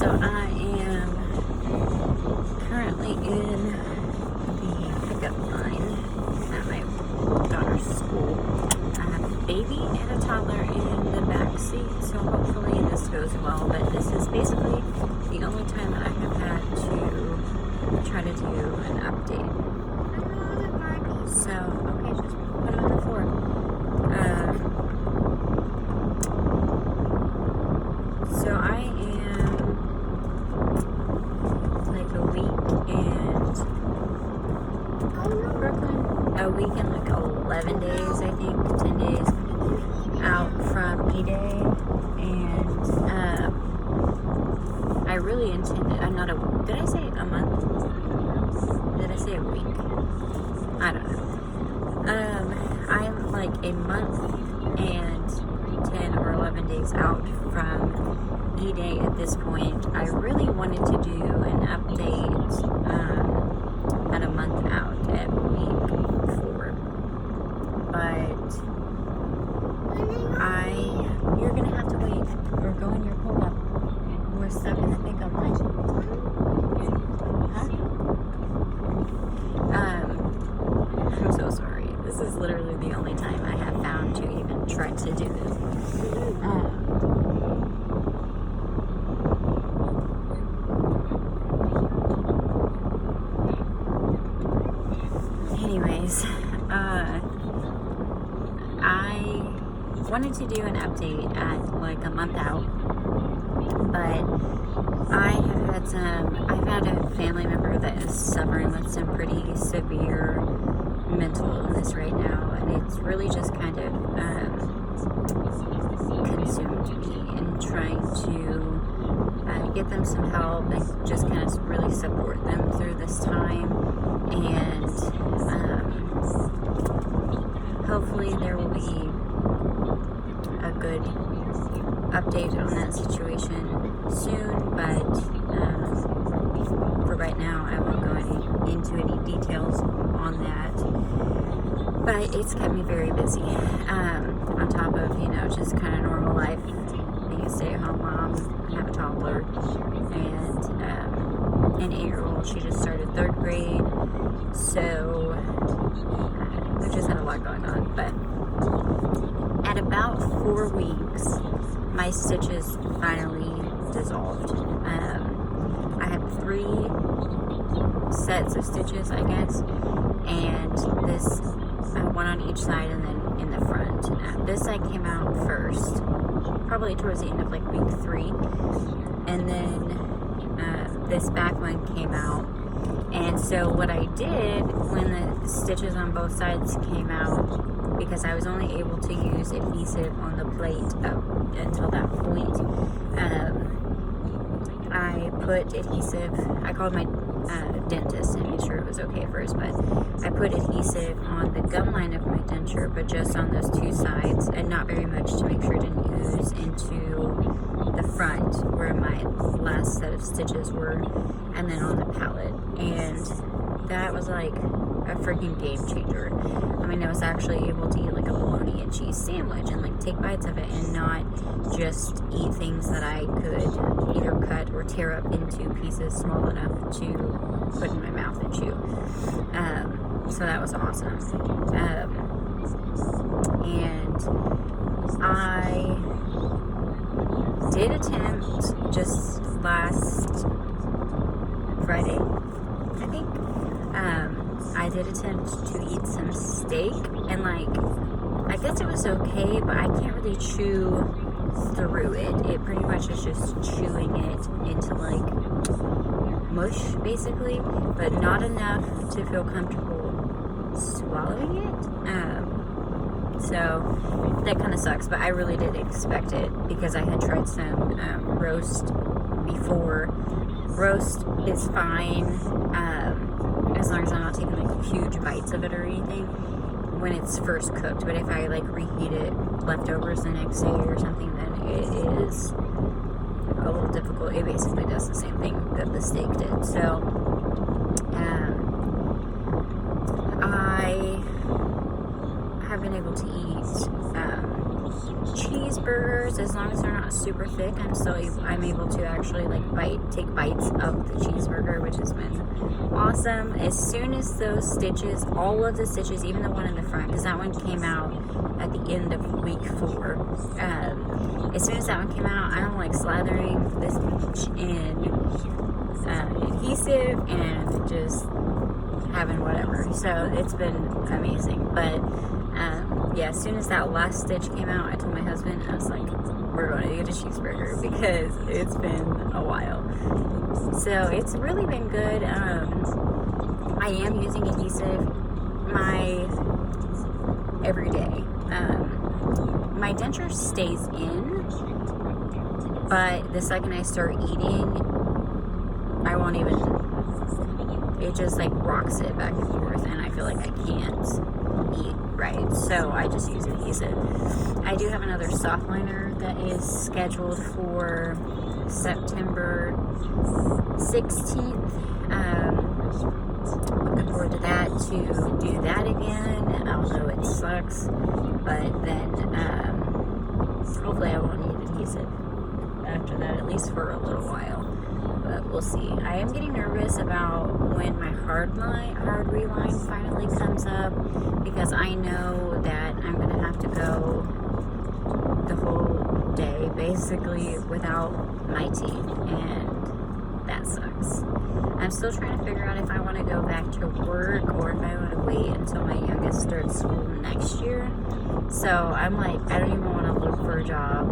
So I am currently in the pickup line at my daughter's school. I have a baby and a toddler in the back seat, so hopefully this goes well. But this is basically the only time that I have had to try to do an update. So, okay, just put them on the floor. So I am like a week and like 11 days, I think, 10 days out from E-Day, and I really intended, did I say a month? Did I say a week? I don't know. I'm like a month and 10 or 11 days out from E-Day at this point. I really wanted to do an update at a month out at week 4. But you're going to have to wait or go in your pull-up. We're stuck in the pickup line. I'm so sorry. This is literally the only time I have found to even try to do this. Anyways, I wanted to do an update at like a month out, but I've had a family member that is suffering with some pretty severe mental illness right now, and it's really just kind of consumed me in trying to get them some help and just kind of really support them through this time. And hopefully there will be a good update on that situation soon, but for right now I won't go into any details on that. But it's kept me very busy, on top of, just kind of normal life, being a stay-at-home mom. I have a toddler and an 8-year-old. She just started 3rd grade, so we've just had a lot going on. But at about 4 weeks, my stitches finally dissolved. I had 3 sets of stitches, I guess, and this one on each side and then in the front. This side came out first, probably towards the end of like week 3, and then this back one came out. And so what I did when the stitches on both sides came out, because I was only able to use adhesive on the plate up until that point, I put adhesive. I called my dentist and made sure it was okay first, but I put adhesive on the gum line of my denture, but just on those 2 sides, and not very much to make sure it didn't ooze into the front where my last set of stitches were, and then on the palate. And that was like a freaking game changer. I mean, I was actually able to eat like a bologna and cheese sandwich and like take bites of it and not just eat things that I could either cut or tear up into pieces small enough to put in my mouth and chew. So that was awesome. And I did attempt just last Friday, I think. I did attempt to eat some steak, and like, I guess it was okay, but I can't really chew through it. It pretty much is just chewing it into like mush, basically, but not enough to feel comfortable swallowing it. So that kind of sucks, but I really did expect it because I had tried some roast before. Roast is fine, as long as I'm not taking like huge bites of it or anything when it's first cooked. But if I like reheat it leftovers the next day or something, then it is a little difficult. It basically does the same thing that the steak did. So I have been able to eat cheeseburger cheeseburgers, as long as they're not super thick, I'm able to actually like take bites of the cheeseburger, which has been awesome. As soon as those stitches, all of the stitches, even the one in the front, because that one came out at the end of week 4. As soon as that one came out, I'm like slathering this in adhesive and just having whatever. So it's been amazing. But yeah, as soon as that last stitch came out, I told my husband, I was like, we're going to get a cheeseburger because it's been a while. So it's really been good. I am using adhesive every day. My denture stays in, but the second I start eating, I won't even, it just like rocks it back and forth, and I feel like I can't eat right, so I just use adhesive. I do have another soft liner that is scheduled for September 16th. Looking forward to that, to do that again, although it sucks, but then hopefully I won't need adhesive after that, at least for a little while. But we'll see. I am getting nervous about when my hard reline finally comes up, because I know that I'm going to have to go the whole day basically without my teeth, and that sucks. I'm still trying to figure out if I want to go back to work or if I want to wait until my youngest starts school next year. So I'm like, I don't even want to look for a job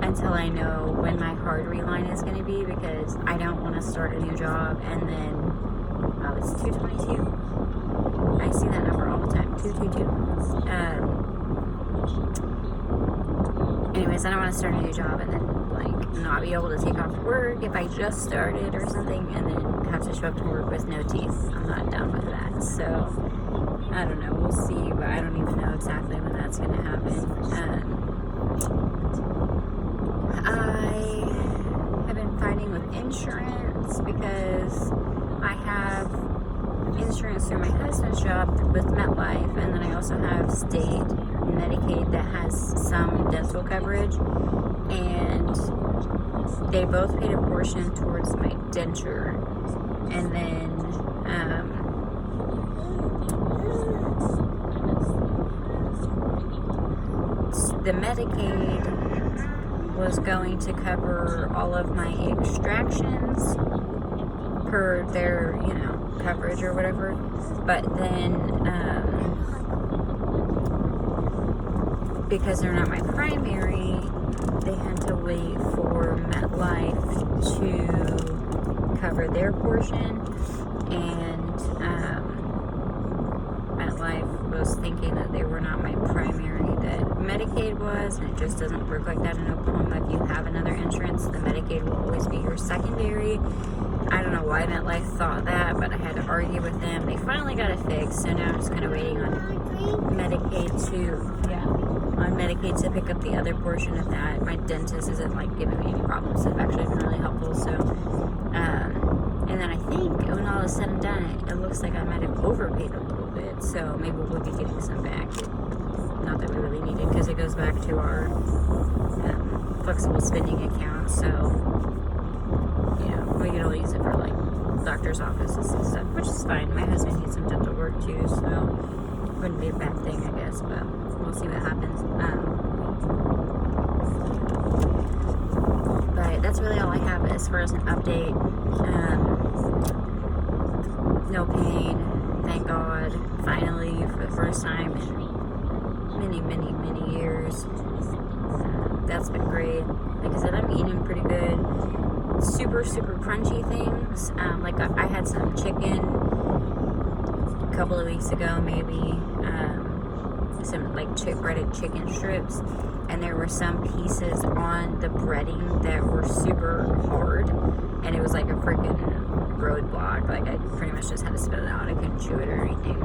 until I know when my hard reline is going to be, because I don't want to start a new job and then, oh, it's 222. I see that number all the time, 222. Anyways, I don't want to start a new job and then like not be able to take off work if I just started or something, and then have to show up to work with no teeth. I'm not down with that. So I don't know, we'll see, but I don't even know exactly when that's going to happen. I have been fighting with insurance because I have insurance through my husband's job with MetLife, and then I also have state Medicaid that has some dental coverage, and they both paid a portion towards my denture, and then the Medicaid was going to cover all of my extractions per their, coverage or whatever, but then because they're not my primary, they had to wait for MetLife to cover their portion, and MetLife was thinking that they were not my primary, that Medicaid was, and it just doesn't work like that in Oklahoma. If you have another insurance, the Medicaid will always be your secondary. I don't know why MetLife thought that, but I had to argue with them. They finally got it fixed, so now I'm just kind of waiting on Medicaid to pick up the other portion of that. My dentist isn't like giving me any problems. It's actually been really helpful. So, and then I think when all is said and done, it looks like I might have overpaid a little bit. So maybe we'll be getting some back. Not that we really need it, because it goes back to our flexible spending account. So, we can only use it for like doctor's offices and stuff, which is fine. My husband needs some dental work too, so wouldn't be a bad thing, I guess, but we'll see what happens. But that's really all I have as far as an update. No pain, thank God, finally, for the first time in many, many, many years. That's been great. Like I said, I'm eating pretty good. Super, super crunchy things. Like I had some chicken a couple of weeks ago, maybe. Some like breaded chicken strips, and there were some pieces on the breading that were super hard, and it was like a freaking roadblock. Like I pretty much just had to spit it out. I couldn't chew it or anything.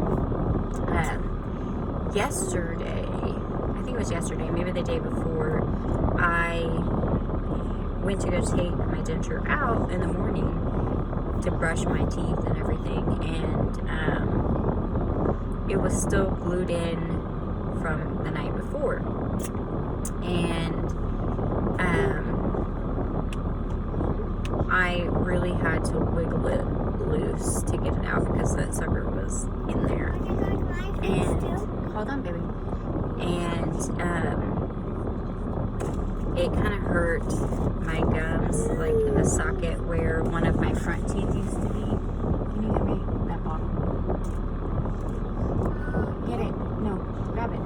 Yesterday, I think it was yesterday, maybe the day before, I went to go take my denture out in the morning to brush my teeth and everything, and it was still glued in from the night before, and actually had to wiggle it loose to get it out because that sucker was in there. And hold on, baby. And it kind of hurt my gums, like in the socket where one of my front teeth used to be. Can you get me that bottle? Get it. No, grab it.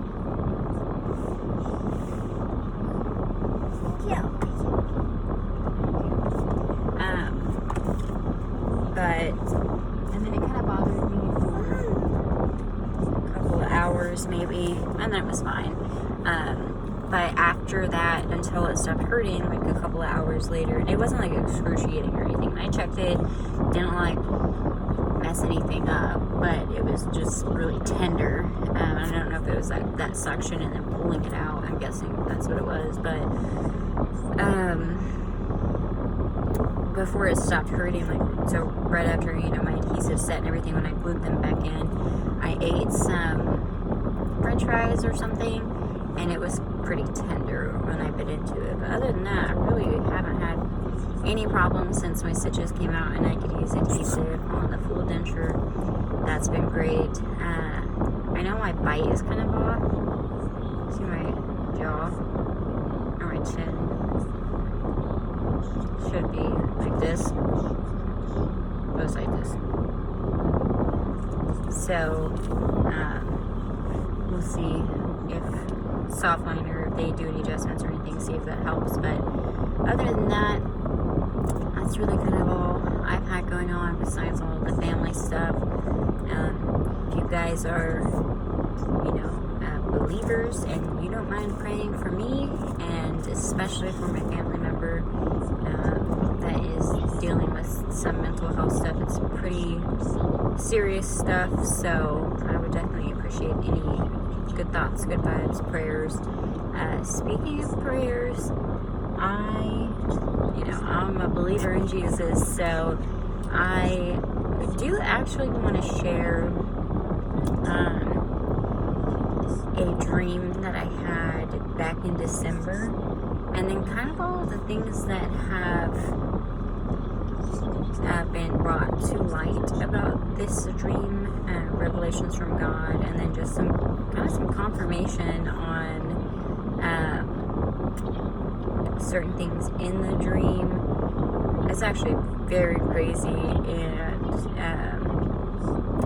And then it kind of bothered me for a couple of hours maybe, and then it was fine. But after that, until it stopped hurting, like a couple of hours later, and it wasn't like excruciating or anything. I checked it, didn't like mess anything up, but it was just really tender. I don't know if it was like that suction and then pulling it out. I'm guessing that's what it was, but before it stopped hurting, like, so right after, you know, my adhesive set and everything, when I glued them back in, I ate some french fries or something, and it was pretty tender when I bit into it. But other than that, I really haven't had any problems since my stitches came out and I could use adhesive on the full denture. That's been great. I know my bite is kind of off. See my jaw or my chin? Should be like this. Goes like this. So, we'll see if soft liner, if they do any adjustments or anything, see if that helps. But other than that, that's really kind of all I've had going on besides all the family stuff. If you guys are, you know, believers and you don't mind praying for me, and especially for my family member that is dealing with some mental health stuff, it's pretty serious stuff, so I would definitely appreciate any good thoughts, good vibes, prayers. Speaking of prayers, I'm a believer in Jesus, so I do actually want to share a dream that I had back in December, and then kind of all of the things that have been brought to light about this dream, revelations from God, and then just some confirmation on certain things in the dream. It's actually very crazy, and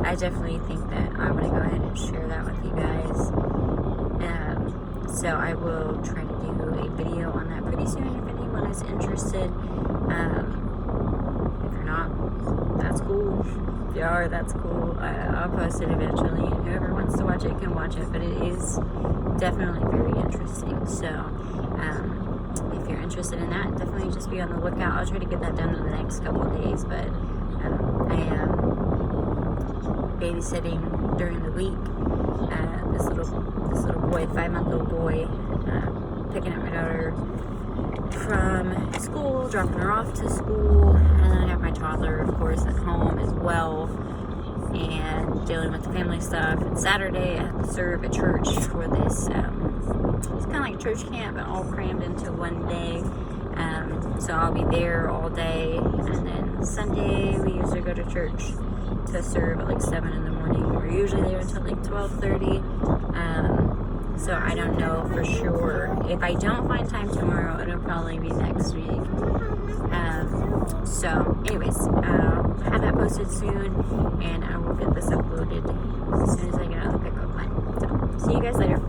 I definitely think that I want to go ahead and share that with you guys. So I will try to do a video on that pretty soon if anyone is interested. If you're not, that's cool. If you are, that's cool. I'll post it eventually, and whoever wants to watch it can watch it, but it is definitely very interesting. So if you're interested in that, definitely just be on the lookout. I'll try to get that done in the next couple of days, but I am babysitting during the week. This little boy, 5-month-old boy, picking up my daughter from school, dropping her off to school, and then I have my toddler, of course, at home as well, and dealing with the family stuff. And Saturday I have to serve at church for this, it's kind of like a church camp, but all crammed into one day. So I'll be there all day, and then Sunday we usually go to church to serve at like 7 in the morning. We're usually there until like 12:30. So I don't know for sure. If I don't find time tomorrow, it'll probably be next week. So anyways, I'll have that posted soon, and I will get this uploaded as soon as I get out of the pickup line. So see you guys later.